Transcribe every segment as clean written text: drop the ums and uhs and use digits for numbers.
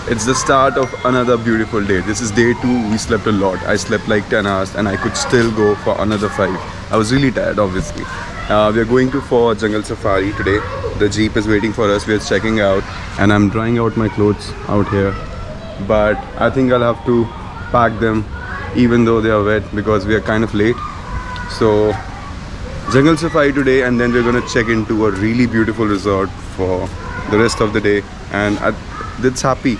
It's the start of another beautiful day. This is day 2. We slept a lot. I slept like 10 hours and I could still go for another 5. I was really tired, obviously. We are going for jungle safari today. The jeep is waiting for us. We are checking out and I'm drying out my clothes out here. But I think I'll have to pack them even though they are wet because we are kind of late. So jungle safari today, and then we're gonna check into a really beautiful resort for the rest of the day. And it's happy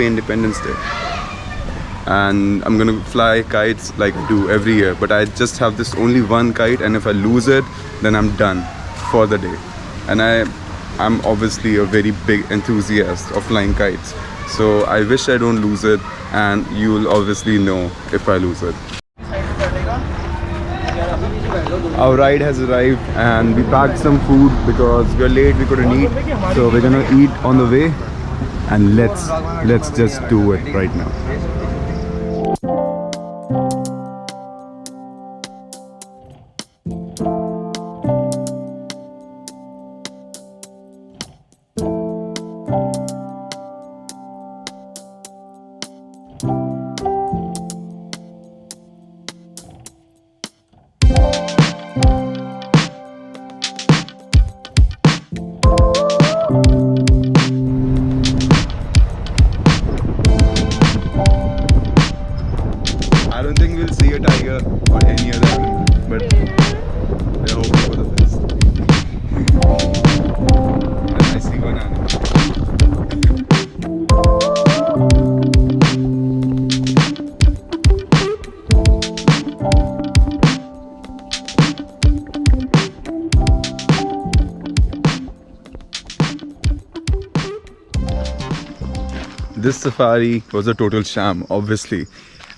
Independence Day, and I'm gonna fly kites like I do every year, but I just have this only one kite, and if I lose it then I'm done for the day. And I'm obviously a very big enthusiast of flying kites, so I wish I don't lose it, and you'll obviously know if I lose it. Our ride has arrived and we packed some food because we're late, we couldn't eat, so we're gonna eat on the way. And let's just do it right now. I don't think we'll see a tiger or any other animal, but we're hoping for the best. And I see one animal. This safari was a total sham, obviously.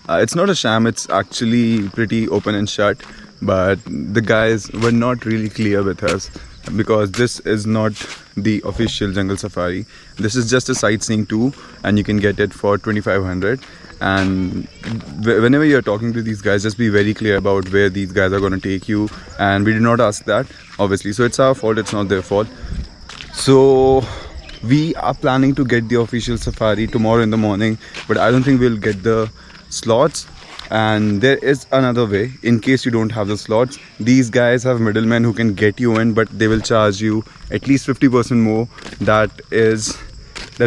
It's not a sham, it's actually pretty open and shut, but the guys were not really clear with us because this is not the official jungle safari. This is just a sightseeing tour and you can get it for 2500. And whenever you're talking to these guys, just be very clear about where these guys are going to take you, and we did not ask that, obviously, so it's our fault, it's not their fault. So we are planning to get the official safari tomorrow in the morning, but I don't think we'll get the slots. And there is another way in case you don't have the slots. These guys have middlemen who can get you in, but they will charge you at least 50% more. That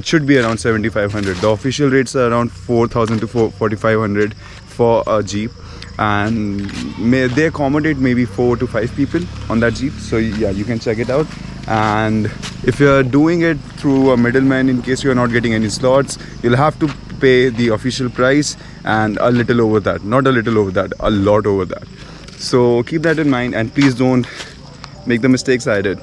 should be around 7500. The official rates are around 4000 to 4500 for a jeep, and they accommodate maybe 4 to 5 people on that jeep. So yeah, you can check it out. And if you're doing it through a middleman, in case you're not getting any slots, you'll have to pay the official price and a little over that. Not a little over that, a lot over that. So keep that in mind, and please don't make the mistakes I did.